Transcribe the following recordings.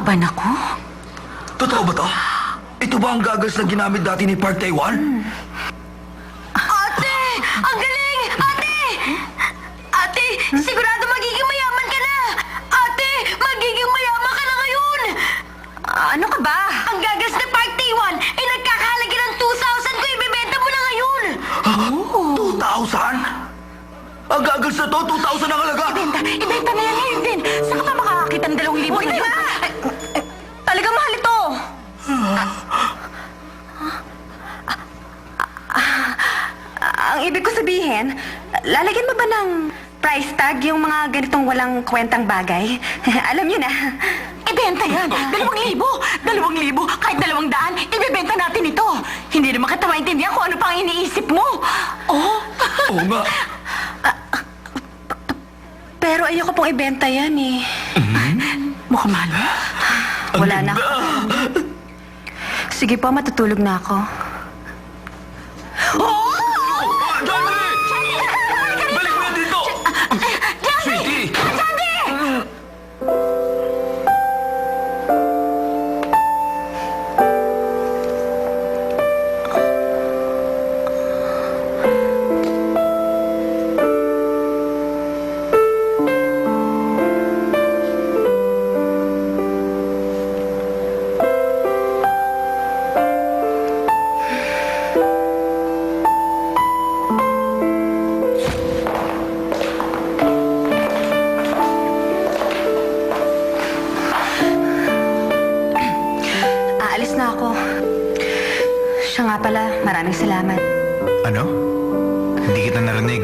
Aba naku. Totoo ba to? Ito ba ang gagas na ginamit dati ni Park Taiwan? Ate! Ang galing! Ate! Ate, sigurado magiging mayaman ka na! Ate, magiging mayaman ka na ngayon! Ano ka ba? Ang gagas ni Park Taiwan ay nagkakahalaga ng 2,000 ko ibebenta mo na ngayon! 2,000? Ang gagas na to, 2,000 ang halaga! Ibenta na yan ngayon din. Saan ka ba makakakita ng 2,000 Huwag ngayon? na! Talagang mahal ito. Ang ibig ko sabihin, lalagyan mo ba ng price tag yung mga ganitong walang kwentang bagay? Alam niyo na. Ibenta yan! 2,000! 2,000! Kahit 200, ibebenta natin ito! Hindi naman kita maintindihan kung ano pang iniisip mo! Oh! Oo nga. Pero ayoko pong ibenta yan eh. Mukhang mahal mo? Wala na ako. Sige po, matutulog na ako. Oh! Johnny! Balik mo yan dito! Sweetie! Aalis na ako. Siya nga pala, maraming salamat. Ano? Hindi kita narinig.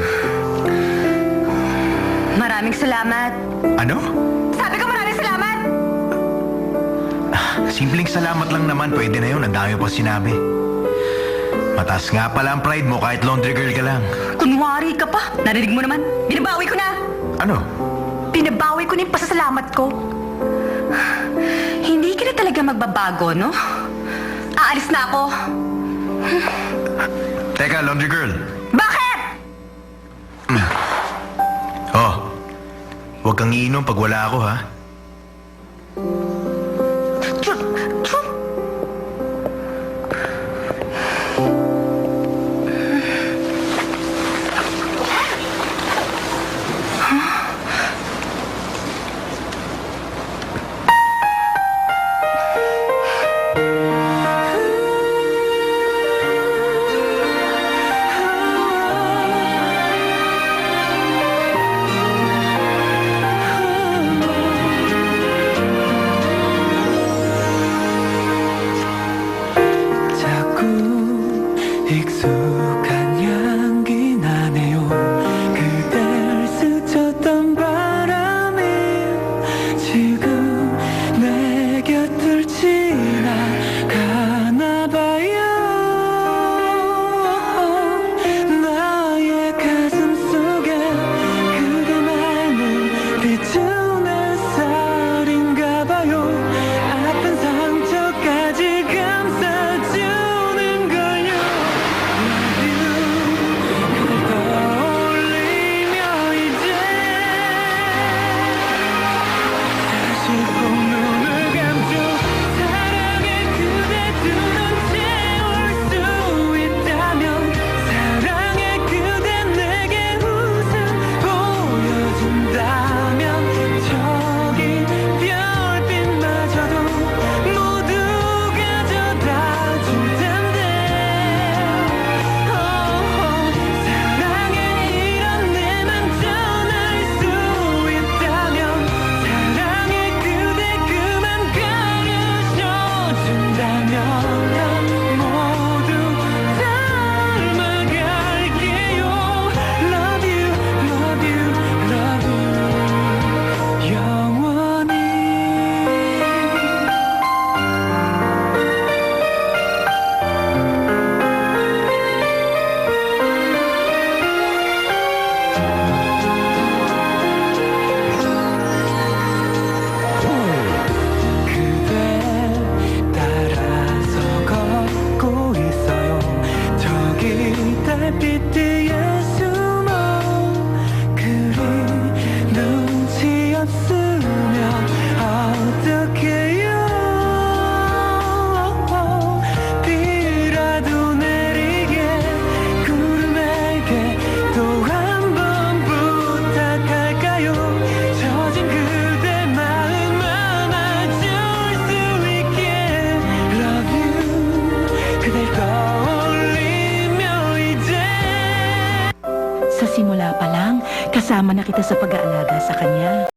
Maraming salamat. Ano? Sabi ko maraming salamat! Simpleng salamat lang naman, pwede na yun. Ang dami pa sinabi. Mataas nga pala ang pride mo kahit laundry girl ka lang. Kunwari ka pa. Narinig mo naman. Binabawi ko na. Ano? Binabawi ko na yung pasasalamat ko. Hindi ka na talaga magbabago, no? Aalis na ako. Teka, laundry girl. Bakit? Oh, huwag kang iinom pag wala ako, ha? Chut! Chut! Kasama na kita sa pag-aalaga sa kanya.